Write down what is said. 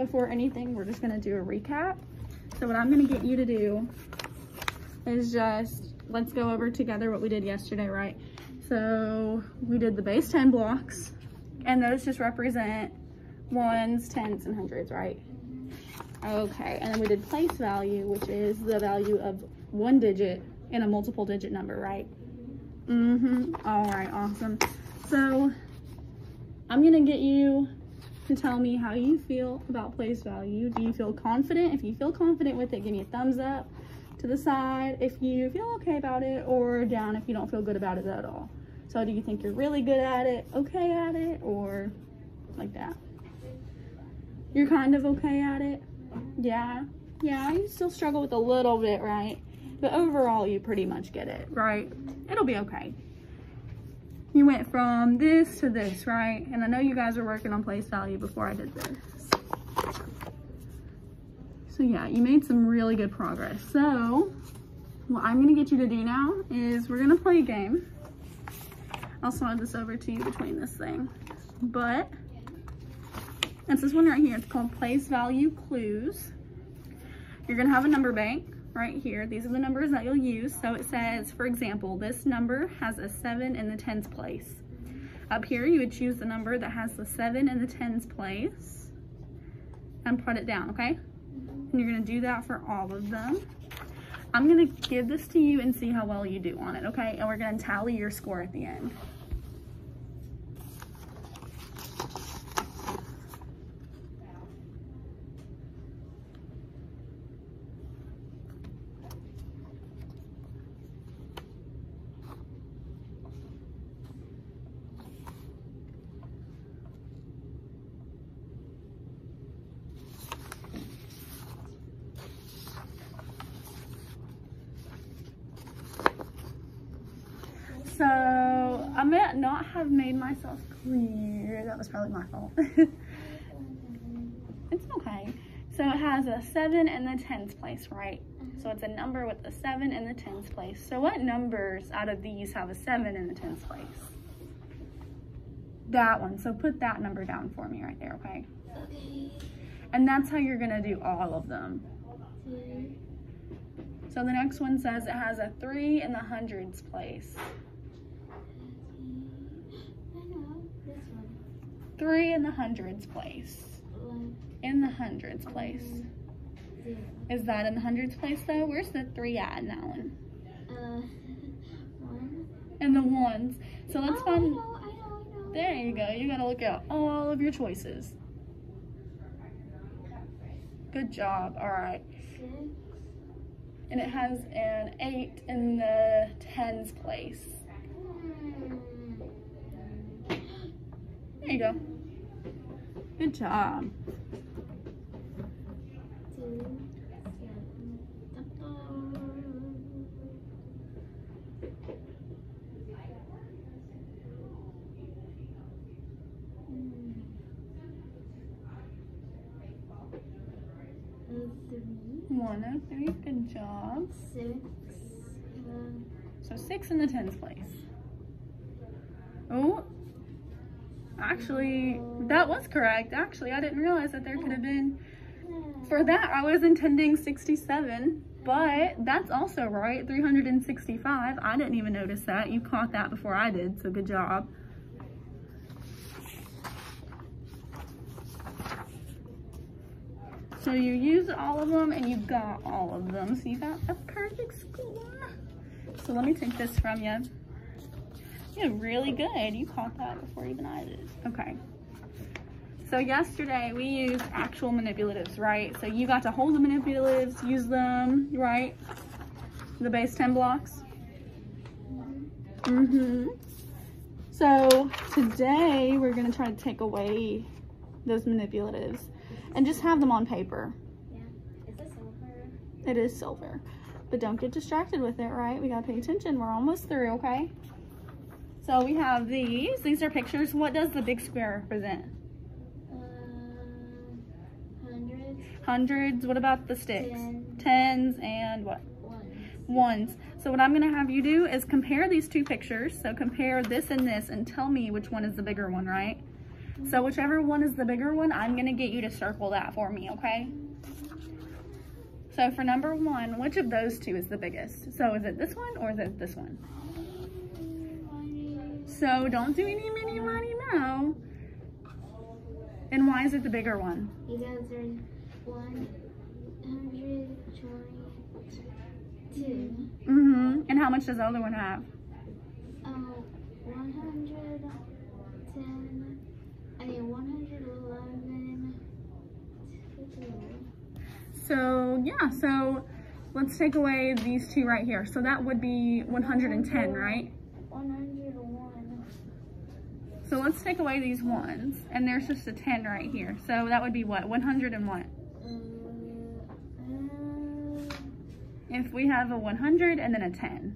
before anything, we're just gonna do a recap. So what I'm gonna get you to do is just, let's go over together what we did yesterday, right? So we did the base 10 blocks, and those just represent ones, tens, and hundreds, right? Okay, and then we did place value, which is the value of one digit in a multiple digit number, right? All right, awesome. So I'm gonna get you to tell me how you feel about place value. Do you feel confident? If you feel confident with it, give me a thumbs up to the side if you feel okay about it, or down if you don't feel good about it at all. So do you think you're really good at it, okay at it, or like that? You're kind of okay at it? Yeah, you still struggle with a little bit, right? But overall, you pretty much get it, right? It'll be okay. You went from this to this, right? And I know you guys were working on place value before I did this. So yeah, you made some really good progress. So what I'm gonna get you to do now is we're gonna play a game. I'll slide this over to you between this thing. But it's this one right here. It's called Place Value Clues. You're gonna have a number bank right here. These are the numbers that you'll use. So it says, for example, this number has a 7 in the tens place. Up here, you would choose the number that has the 7 in the tens place and put it down, okay? And you're gonna do that for all of them. I'm gonna give this to you and see how well you do on it, okay? And we're gonna tally your score at the end. So I may not have made myself clear. That was probably my fault. It's okay. So it has a 7 in the tens place, right? So it's a number with a 7 in the tens place. So what numbers out of these have a 7 in the tens place? That one. So put that number down for me right there, okay? Okay. And that's how you're gonna do all of them. So the next one says it has a 3 in the hundreds place. 3 in the hundreds place. In the hundreds place. Is that in the hundreds place though? Where's the 3 at in that one? 1. And the ones. So let's find. I know. There you go. You gotta look at all of your choices. Good job. All right. 6. And it has an 8 in the tens place. There you go. Good job. 2, 103. Good job. 6. So 6 in the tens place. Oh, actually, that was correct. Actually, I didn't realize that there could have been. For that, I was intending 67, but that's also right. 365. I didn't even notice that. You caught that before I did, so good job. So you used all of them and you got all of them. So you got a perfect score. So let me take this from you. You did really good. You caught that before even I did. Okay. So yesterday we used actual manipulatives, right? So you got to hold the manipulatives, use them, right? The base 10 blocks. So today we're gonna try to take away those manipulatives and just have them on paper. Yeah. Is it silver? It is silver, but don't get distracted with it, right? We gotta pay attention. We're almost through, okay? So we have these. These are pictures. What does the big square represent? Hundreds. Hundreds. What about the sticks? 10. Tens and what? Ones. So what I'm gonna have you do is compare these two pictures. So compare this and this and tell me which one is the bigger one, right? So whichever one is the bigger one, I'm gonna get you to circle that for me, okay? So for number 1, which of those two is the biggest? So is it this one or is it this one? So don't do any mini, miny, mo. And why is it the bigger one? Because there's 122. And how much does the other one have? 110. I mean 111. So yeah, so let's take away these two right here. So that would be 110, right? 101. So let's take away these ones, and there's just a 10 right here. So that would be what? 100 and what? If we have a 100 and then a 10.